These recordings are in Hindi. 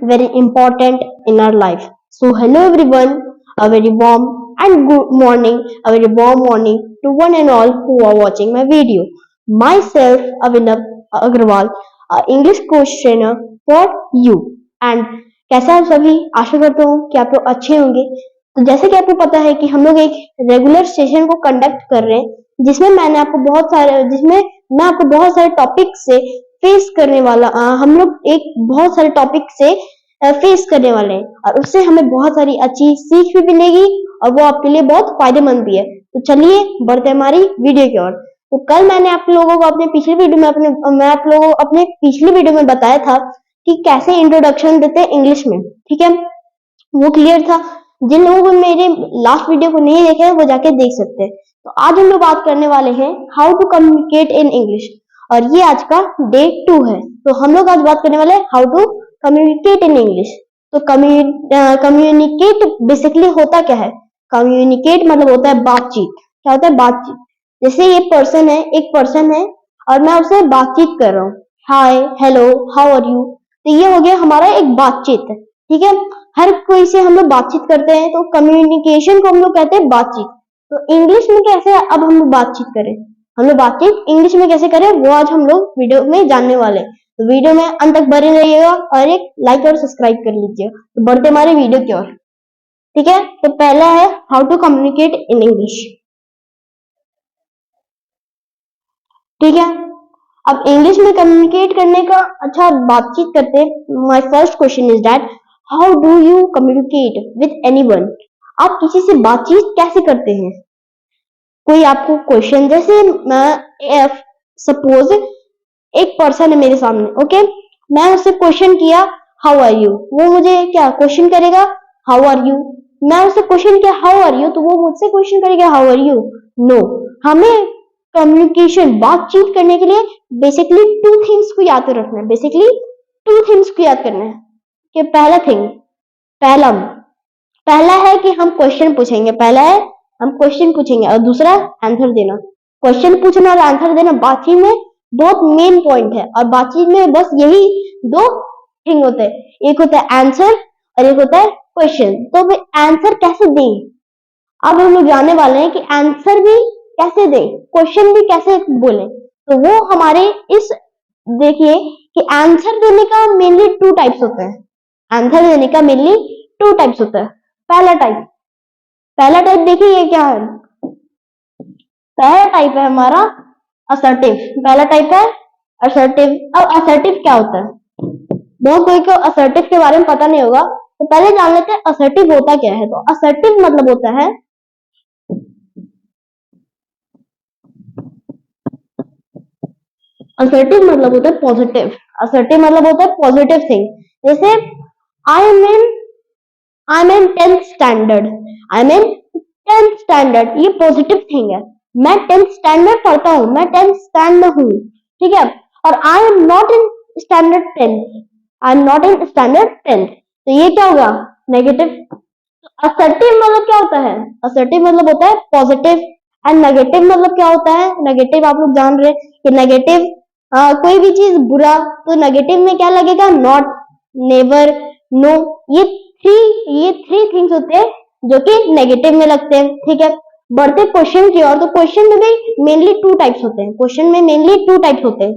very important in our life. So hello everyone, a very warm and good morning, a very warm morning to one and all who are watching my video. Myself, Avinav Agrawal, a English coach trainer for you. And कैसे आप सभी, आशा करता हूँ कि आप लोग अच्छे होंगे। तो जैसे कि आपको पता है कि हम लोग एक रेगुलर सेशन को कंडक्ट कर रहे हैं जिसमें मैं आपको बहुत सारे टॉपिक से फेस करने वाला हम लोग एक बहुत सारे टॉपिक से फेस करने वाले हैं और उससे हमें बहुत सारी अच्छी सीख भी मिलेगी और वो आपके लिए बहुत फायदेमंद भी है। तो चलिए बढ़ते हमारी वीडियो की ओर। तो कल मैंने आप लोगों को अपने पिछले वीडियो में बताया था कि कैसे इंट्रोडक्शन देते हैं इंग्लिश में, ठीक है, वो क्लियर था। जिन लोगों को मेरे लास्ट वीडियो को नहीं देखे वो जाके देख सकते हैं। तो आज हम लोग बात करने वाले हैं how to communicate in English और ये आज का डे 2 है। तो हम लोग आज बात करने वाले हैं how to communicate in English. तो कम्युनिकेट बेसिकली होता क्या है? कम्युनिकेट मतलब होता है बातचीत। क्या होता है? बातचीत। जैसे ये एक पर्सन है और मैं उससे बातचीत कर रहा हूँ, हाय, हेलो, हाउ आर यू। तो ये हो गया हमारा एक बातचीत, ठीक है। हर कोई से हम लोग बातचीत करते हैं, तो कम्युनिकेशन को हम लोग कहते हैं बातचीत। तो इंग्लिश में कैसे अब हम लोग बातचीत करें, हम लोग बातचीत इंग्लिश में कैसे करें, वो आज हम लोग वीडियो में जानने वाले हैं। तो वीडियो में अंत तक बने रहिएगा और एक लाइक और सब्सक्राइब कर लीजिएगा। तो बढ़ते हमारे वीडियो की ओर, ठीक है। तो पहला है how to communicate in English, ठीक है। अब इंग्लिश में कम्युनिकेट करने का बातचीत करते हैं। My first question is that how do you communicate with anyone. आप किसी से बातचीत कैसे करते हैं? कोई आपको क्वेश्चन, जैसे सपोज एक पर्सन है मेरे सामने, ओके, मैं उससे क्वेश्चन किया हाउ आर यू, वो मुझे क्या क्वेश्चन करेगा, हाउ आर यू। मैं उससे क्वेश्चन किया हाउ आर यू, तो वो मुझसे क्वेश्चन करेगा हाउ आर यू। नो, हमें कम्युनिकेशन बातचीत करने के लिए बेसिकली टू थिंग्स को याद रखना है। कि पहला है कि हम क्वेश्चन पूछेंगे, और दूसरा आंसर देना। क्वेश्चन पूछना और आंसर देना बातचीत में बहुत मेन पॉइंट है और बातचीत में बस यही दो थिंग होते हैं, एक होता है आंसर और एक होता है क्वेश्चन। तो भाई आंसर कैसे दें, अब हम लोग जानने वाले हैं कि आंसर भी कैसे दें, क्वेश्चन भी कैसे बोले। तो वो हमारे देखिए कि आंसर देने का मेनली टू टाइप्स होते हैं। पहला टाइप देखिए ये क्या है। पहला टाइप है हमारा असर्टिव। अब असर्टिव क्या होता है? बहुत कोई को असर्टिव के बारे में पता नहीं होगा, तो पहले जान लेते हैं असर्टिव होता क्या है। तो असर्टिव मतलब होता है पॉजिटिव। असर्टिव मतलब होता है पॉजिटिव थिंग। जैसे I am in 10th standard, ये पॉजिटिव थिंग है। मैं 10th स्टैंडर्ड पढ़ता हूँ, मैं 10th स्टैंडर्ड में हूँ, ठीक है। और I am not in standard 10th, तो ये क्या होगा? नेगेटिव। असर्टिव मतलब क्या होता है? असर्टिव मतलब होता है पॉजिटिव। एंड नेगेटिव मतलब क्या होता है? नेगेटिव आप लोग जान रहे हैं कि नेगेटिव कोई भी चीज बुरा, तो नेगेटिव में क्या लगेगा? Not, never, no. ये थ्री थिंग्स होते हैं जो कि नेगेटिव में लगते हैं, ठीक है। बढ़ते क्वेश्चन की ओर। तो क्वेश्चन में भी मेनली टू टाइप्स होते हैं।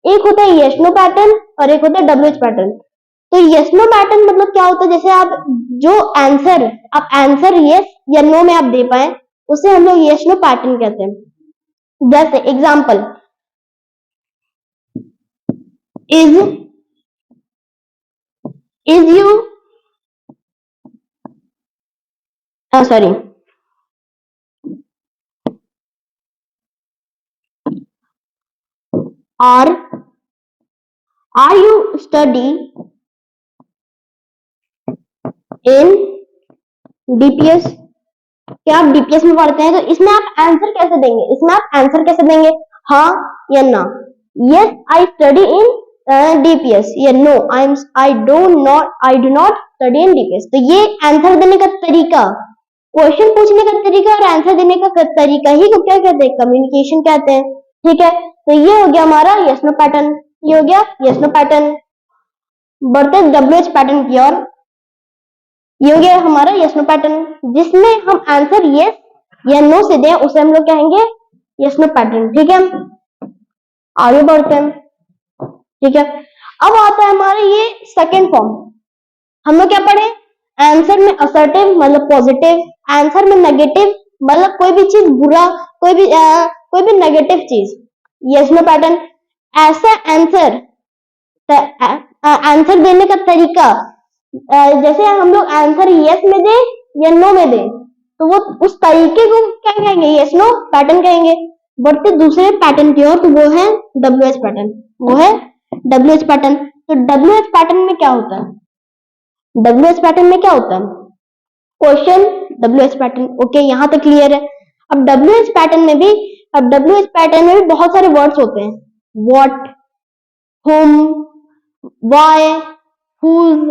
एक होता है यस नो पैटर्न और एक होता है WH पैटर्न। तो यस नो पैटर्न मतलब क्या होता है? जैसे आप जो आंसर यस या नो में आप दे पाए, उसे हम लोग यस नो पैटर्न कहते हैं। जैसे example, is you sorry are you study in DPS। क्या आप DPS में पढ़ते हैं? तो इसमें आप आंसर कैसे देंगे? हाँ या ना। Yes I study in DPS या no I do not study in DPS। तो ये आंसर देने का तरीका, क्वेश्चन पूछने का तरीका और आंसर देने का तरीका ही को क्या कहते हैं? कम्युनिकेशन कहते हैं, ठीक है। तो ये हो गया हमारा यस नो पैटर्न। बढ़ते WH पैटर्न की ओर। ये हो गया हमारा यस नो पैटर्न, जिसमें हम आंसर यस या नो से दें उसे हम लोग कहेंगे यस नो पैटर्न। ठीक है, आगे बढ़ते हैं। ठीक है, अब आता है हमारा ये सेकेंड फॉर्म। हम लोग क्या पढ़े, आंसर में असर्टिव मतलब पॉजिटिव, आंसर में नेगेटिव मतलब कोई भी चीज बुरा, कोई भी नेगेटिव चीज, यस नो पैटर्न। ऐसा आंसर आंसर देने का तरीका, जैसे हम लोग आंसर यस में दे या नो में दे तो वो उस तरीके को क्या कहेंगे, यस नो पैटर्न कहेंगे। बढ़ते दूसरे पैटर्न की ओर, तो वो है WH पैटर्न, वो है WH पैटर्न। तो WH पैटर्न में क्या होता है, WH पैटर्न में क्या होता है, क्वेश्चन WH पैटर्न। ओके, यहां तक क्लियर है। अब WH पैटर्न में भी, अब WH पैटर्न में भी बहुत सारे वर्ड्स होते हैं, व्हाट, whom, why, whose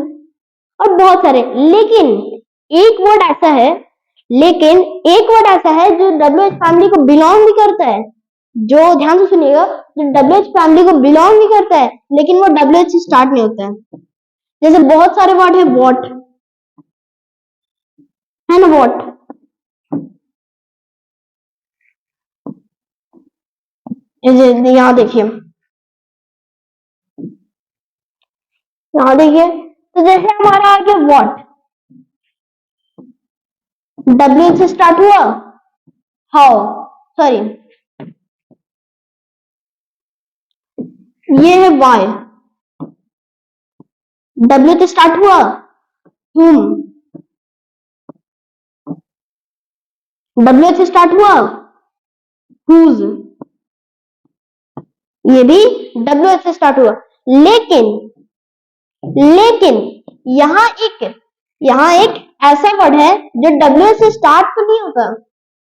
और बहुत सारे। लेकिन एक वर्ड ऐसा है, लेकिन एक वर्ड ऐसा है जो WH फैमिली को बिलोंग भी करता है, जो ध्यान से सुनिएगा, जो WH फैमिली को बिलोंग भी करता है लेकिन वो WH से स्टार्ट नहीं होता है। जैसे बहुत सारे वर्ड है, वॉट है ना, वॉट, यहाँ देखिए, यहाँ देखिए, तो जैसे हमारा आ गया वॉट, WH से स्टार्ट हुआ, हाउ, सॉरी ये है वाई, W से स्टार्ट हुआ, whom, W से स्टार्ट हुआ, whose, ये भी WH से स्टार्ट हुआ। लेकिन लेकिन यहाँ एक ऐसा वर्ड है जो WH से स्टार्ट तो नहीं होता,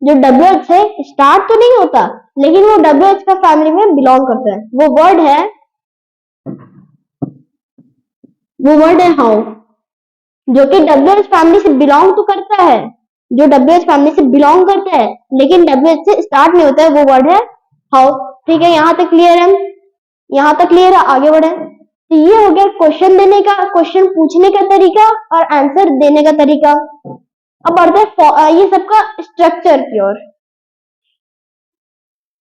जो WH से स्टार्ट तो नहीं होता लेकिन वो WH का फैमिली में बिलोंग करता है। वो वर्ड है हाउ, जो कि WH फैमिली से बिलोंग तो करता है, जो WH फैमिली से बिलोंग करता है लेकिन WH से स्टार्ट नहीं होता है, वो वर्ड है हाउ। ठीक है, यहाँ तक क्लियर है, यहाँ तक क्लियर है, आगे बढ़े। तो ये हो गया क्वेश्चन देने का, क्वेश्चन पूछने का तरीका और आंसर देने का तरीका। अब बढ़ते हैं ये सबका स्ट्रक्चर की ओर,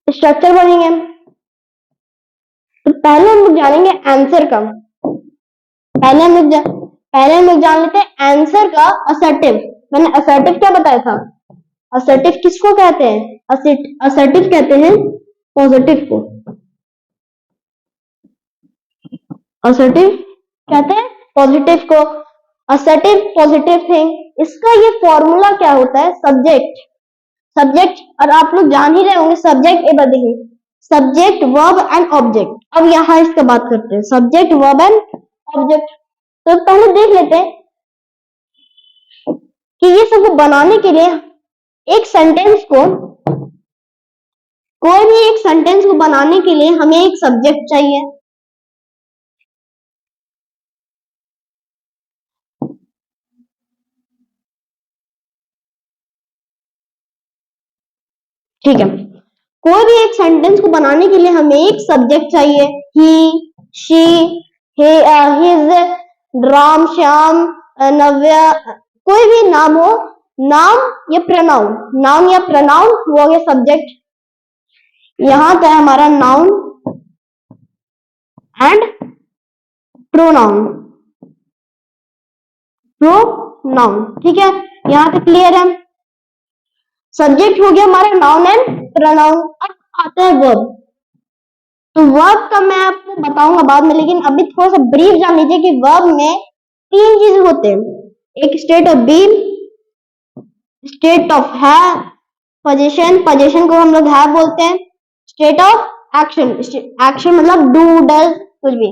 स्ट्रक्चर पढ़ेंगे। तो पहले हम लोग जानेंगे आंसर का, पहले हम लोग जान लेते हैं आंसर का असर्टिव। मैंने असर्टिव क्या बताया था, असर्टिव किसको कहते हैं, असर्टिव कहते हैं पॉजिटिव को, असर्टिव कहते हैं पॉजिटिव को, असर्टिव पॉजिटिव थिंग। इसका ये फॉर्मूला क्या होता है, सब्जेक्ट और आप लोग जान ही रहे होंगे सब्जेक्ट ए बदे, सब्जेक्ट वर्ब एंड ऑब्जेक्ट। अब यहाँ इसका बात करते हैं, सब्जेक्ट वर्ब एंड ऑब्जेक्ट। तो पहले देख लेते हैं कि ये सब बनाने के लिए एक सेंटेंस को, कोई भी एक सेंटेंस को बनाने के लिए हमें एक सब्जेक्ट चाहिए। ठीक है, कोई भी एक सेंटेंस को बनाने के लिए हमें एक सब्जेक्ट चाहिए, ही, शी, हिज, राम, श्याम, नव्या, कोई भी नाम हो, नाम या प्रनाउन वो हो गया सब्जेक्ट। यहां था हमारा नाउन एंड प्रोनाउन, ठीक है, यहां तक क्लियर है। सब्जेक्ट हो गया हमारा नाउन एंड प्रोनाउन। अब आता है वर्ब। तो वर्ब का मैं आपको बताऊंगा बाद में, लेकिन अभी थोड़ा सा ब्रीफ जान लीजिए कि वर्ब में तीन चीज होते हैं, एक state of being, state of have, position को हम लोग हैव बोलते हैं, स्टेट ऑफ एक्शन मतलब डू डज कुछ भी।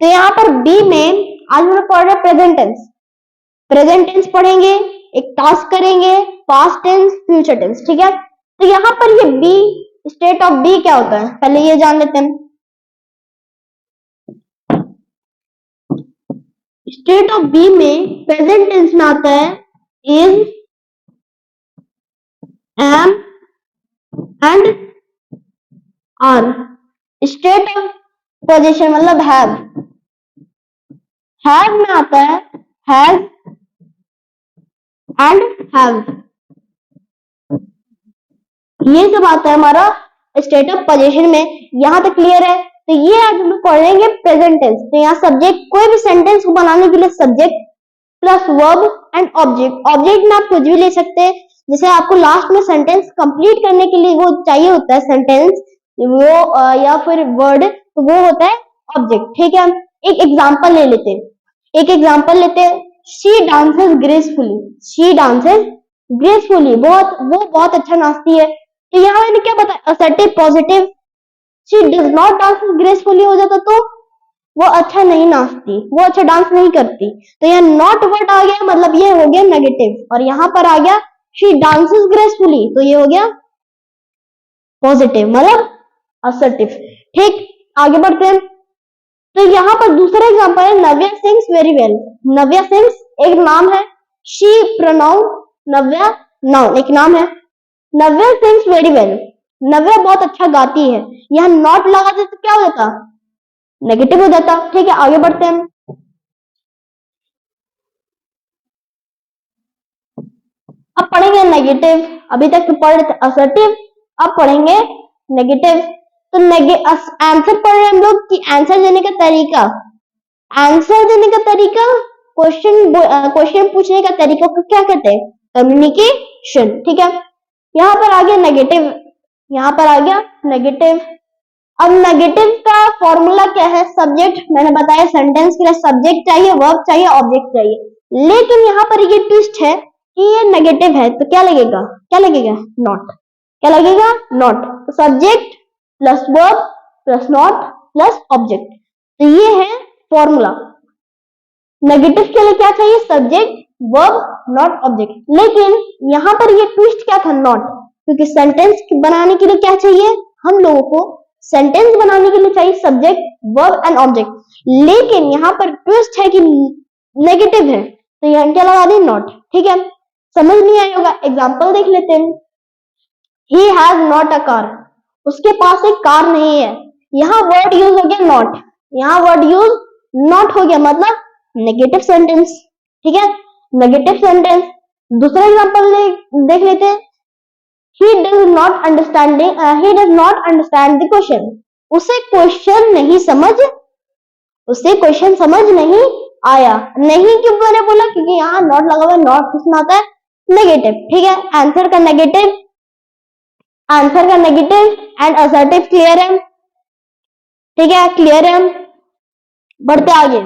तो यहाँ पर बी में आज हम लोग पढ़ रहे प्रेजेंट टेंस पढ़ेंगे, एक टास्क करेंगे, पास्ट टेंस, फ्यूचर टेंस। ठीक है, तो यहाँ पर ये बी, स्टेट ऑफ बी क्या होता है पहले ये जान लेते हैं। स्टेट ऑफ बी में प्रेजेंट टेंस में आता है is, am and are. State of position मतलब हैव, हैव में आता है हैज एंड हैव, ये सब आता है हमारा स्टेट ऑफ पोजीशन में। यहां तक क्लियर है? तो ये आज हम लोग पढ़ेंगे प्रेजेंट टेंस। तो यहाँ सब्जेक्ट, कोई भी सेंटेंस को बनाने के लिए subject plus verb and object. Object में आप कुछ भी ले सकते हैं, जैसे आपको लास्ट में सेंटेंस कंप्लीट करने के लिए वो चाहिए होता है सेंटेंस, वो या फिर वर्ड, तो वो होता है ऑब्जेक्ट। ठीक है, एक एग्जांपल ले लेते हैं, एक एग्जांपल लेते हैं। She dances gracefully, she dances gracefully, बहुत अच्छा नाचती है। तो यहाँ मैंने क्या बताया, assertive positive. She does not dance gracefully हो जाता तो वो अच्छा नहीं नाचती, वो अच्छा डांस नहीं करती। तो यहाँ नॉट वर्ड आ गया, मतलब ये हो गया नेगेटिव, और यहाँ पर आ गया शी डांसेस ग्रेसफुली, तो ये हो गया पॉजिटिव, मतलब असर्टिव। ठीक, आगे बढ़ते हैं। तो यहाँ पर दूसरा एग्जांपल है, नव्या सिंग्स वेरी वेल। नव्या सिंग्स एक नाम है, शी प्रोनाउन, नव्या नाउन एक नाम है। नव्या सिंग्स वेरी वेल, नव्या बहुत अच्छा गाती है। यहाँ नॉट लगा दे तो क्या हो जाता, नेगेटिव हो जाता। ठीक है, आगे बढ़ते हैं। अब पढ़ेंगे नेगेटिव, अभी तक तो पढ़ असर्टिव, अब पढ़ेंगे नेगेटिव। तो आंसर पढ़ रहे हैं हम लोग कि आंसर देने का तरीका, आंसर देने का तरीका, क्वेश्चन पूछने का तरीका को क्या कहते हैं, कम्युनिकेशन। ठीक है, यहाँ पर आ गया नेगेटिव, यहाँ पर आ गया नेगेटिव। अब नेगेटिव का फॉर्मूला क्या है, सब्जेक्ट, मैंने बताया सेंटेंस के लिए सब्जेक्ट चाहिए, वर्ब चाहिए, ऑब्जेक्ट चाहिए। लेकिन यहाँ पर ये ट्विस्ट है कि ये नेगेटिव है, तो क्या लगेगा, क्या लगेगा, नॉट। क्या लगेगा, नॉट। तो subject plus verb plus not plus object, तो ये है फॉर्मूला। नेगेटिव के लिए क्या चाहिए, सब्जेक्ट वर्ब नॉट ऑब्जेक्ट। लेकिन यहाँ पर ये ट्विस्ट क्या था, नॉट, क्योंकि सेंटेंस बनाने के लिए क्या चाहिए, हम लोगों को सेंटेंस बनाने के लिए चाहिए सब्जेक्ट वर्ब एंड ऑब्जेक्ट। लेकिन यहाँ पर ट्विस्ट है कि नेगेटिव है, तो यहाँ क्या लगा दी, नॉट। ठीक है, समझ नहीं आया होगा, एग्जाम्पल देख लेते हैं। He has not a car, उसके पास एक कार नहीं है। यहाँ वर्ड यूज हो गया नॉट, यहाँ वर्ड यूज नॉट हो गया, मतलब नेगेटिव सेंटेंस। ठीक है, नेगेटिव सेंटेंस। दूसरा एग्जांपल देख लेते हैं। He does not understanding, he does not understand the question, उसे क्वेश्चन नहीं समझ, उसे क्वेश्चन समझ नहीं आया। नहीं क्यों मैंने बोला, क्योंकि यहाँ नॉट लगा हुआ है, नॉट किसमें आता है, नेगेटिव। ठीक है, आंसर का नेगेटिव, आंसर का नेगेटिव एंड असर्टिव क्लियर है। ठीक है, क्लियर है। बढ़ते आगे,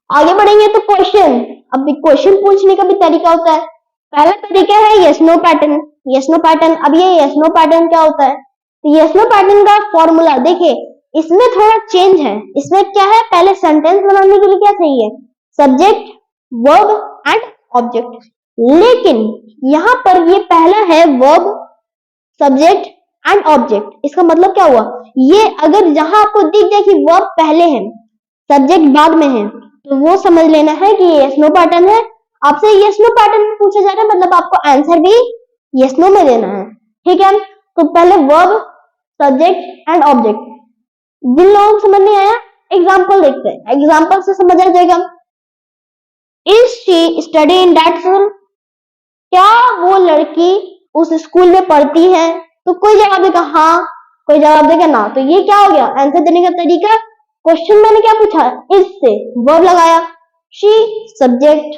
आगे बढ़ेंगे तो क्वेश्चन, अब क्वेश्चन पूछने का भी तरीका होता है। पहला तरीका है yes no pattern, yes no pattern. अब ये यस नो पैटर्न क्या होता है, तो यस नो पैटर्न का फॉर्मूला देखिए, इसमें थोड़ा चेंज है। इसमें क्या है, पहले सेंटेंस बनाने के लिए क्या चाहिए, सब्जेक्ट वर्ब एंड ऑब्जेक्ट। लेकिन यहाँ पर ये पहला है वर्ब सब्जेक्ट एंड ऑब्जेक्ट। इसका मतलब क्या हुआ, ये अगर जहां आपको दिख जाए कि वर्ब पहले है सब्जेक्ट बाद में है, तो वो समझ लेना है कि ये यस नो पैटर्न है। आपसे यस नो पैटर्न में पूछा जा रहा है, मतलब आपको आंसर भी यस नो में देना है। ठीक है, तो पहले वर्ब सब्जेक्ट एंड ऑब्जेक्ट। जिन लोगों को समझ नहीं आया, एग्जाम्पल देखते हैं, एग्जाम्पल से समझ आ जाएगा। Is she study in that school, क्या वो लड़की उस स्कूल में पढ़ती है, तो कोई जवाब देगा हाँ, कोई जवाब देगा ना। तो ये क्या हो गया, आंसर देने का तरीका। क्वेश्चन मैंने क्या पूछा, इस से वर्ब लगाया, she subject,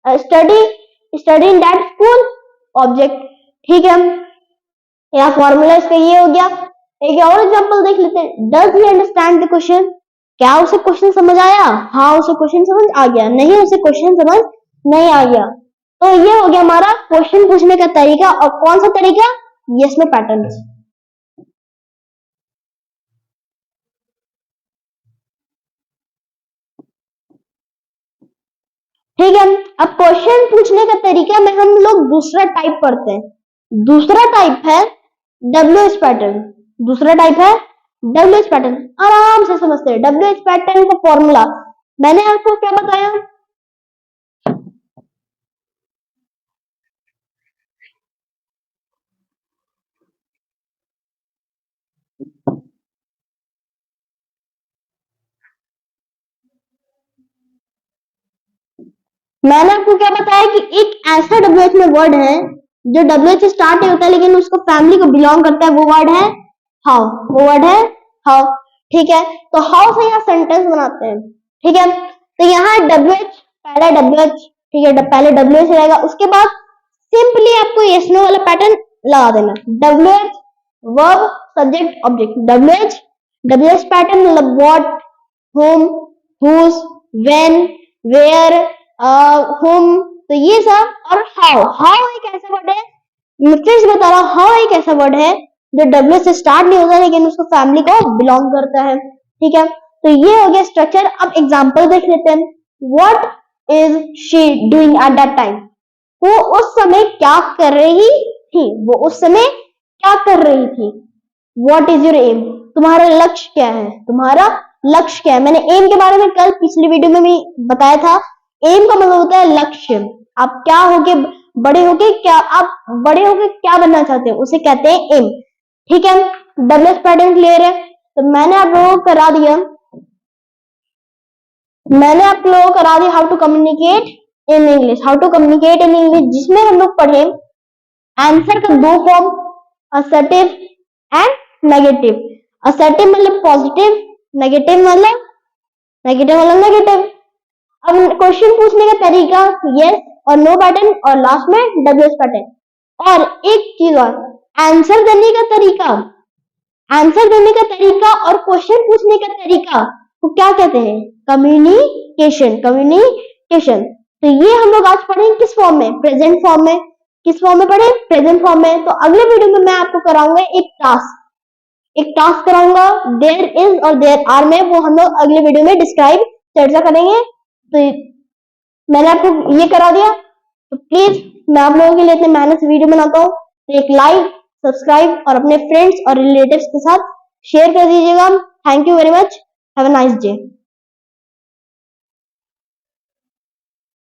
study, study in that school object. ठीक है, यहाँ फॉर्मूला इसका ये हो गया। एक और एग्जांपल देख लेते हैं, does he understand the question, क्या उसे क्वेश्चन समझ आया, हाँ उसे क्वेश्चन समझ आ गया, नहीं उसे क्वेश्चन समझ नहीं आ गया। तो ये हो गया हमारा क्वेश्चन पूछने का तरीका। और कौन सा तरीका, यस नो पैटर्न। ठीक है, अब क्वेश्चन पूछने का तरीका में हम लोग दूसरा टाइप पढ़ते हैं। दूसरा टाइप है डब्ल्यू एच पैटर्न, दूसरा टाइप है डब्ल्यू एच पैटर्न। आराम से समझते हैं डब्ल्यू एच पैटर्न का फॉर्मूला। मैंने आपको क्या बताया, मैंने आपको क्या बताया कि एक ऐसा WH में वर्ड है जो WH से स्टार्ट नहीं होता लेकिन उसको फैमिली को बिलोंग करता है, वो वर्ड है हाउ। वो वर्ड है हाउ। ठीक है, तो हाउ से यहाँ सेंटेंस बनाते हैं। ठीक है, तो यहाँ WH, पहला WH, ठीक है, पहले WH रहेगा, उसके बाद सिंपली आपको यस नो वाला पैटर्न लगा देना। WH verb subject object, WH pattern मतलब what, whom, whose, when, where, whom, तो ये सब। और हाउ एक ऐसा वर्ड है, मैं फिर से बता रहा हूँ, हाउ एक ऐसा वर्ड है जो W से स्टार्ट नहीं होता लेकिन उसको फैमिली को बिलोंग करता है। ठीक है, तो ये हो गया स्ट्रक्चर। अब एग्जांपल देख लेते हैं। What is she doing at that time, वो उस समय क्या कर रही थी, वो उस समय क्या कर रही थी। व्हाट इज योर एम, तुम्हारा लक्ष्य क्या है, तुम्हारा लक्ष्य क्या है। मैंने एम के बारे में कल पिछली वीडियो में भी बताया था। एम का मतलब होता है लक्ष्य। आप क्या होके बड़े होके क्या, आप बड़े होके क्या बनना चाहते हो, उसे कहते हैं एम। ठीक है, डबल पैटर्न क्लियर है। तो मैंने आप लोगों को करा दिया how to communicate in English, जिसमें हम लोग पढ़े आंसर का दो form, assertive and negative. Assertive मतलब पॉजिटिव, नेगेटिव मतलब नेगेटिव। अब क्वेश्चन पूछने का तरीका यस और नो पैटर्न, और लास्ट में डब्ल्यूएच पैटर्न। और एक चीज और, आंसर देने का तरीका और क्वेश्चन पूछने का तरीका को क्या कहते हैं, कम्युनिकेशन। तो ये हम लोग आज पढ़ेंगे किस फॉर्म में, प्रेजेंट फॉर्म में। किस फॉर्म में पढ़े, प्रेजेंट फॉर्म में। तो अगले वीडियो में मैं आपको कराऊंगा एक टास्क कराऊंगा देयर इज और देयर आर में, वो हम लोग अगले वीडियो में डिस्क्राइब चर्चा करेंगे। तो मैंने आपको ये करा दिया, तो प्लीज मैं आप लोगों के लिए इतने मेहनत से वीडियो बनाता हूँ, तो एक लाइक, सब्सक्राइब और अपने फ्रेंड्स और रिलेटिव्स के साथ शेयर कर दीजिएगा। Thank you very much, have a nice day.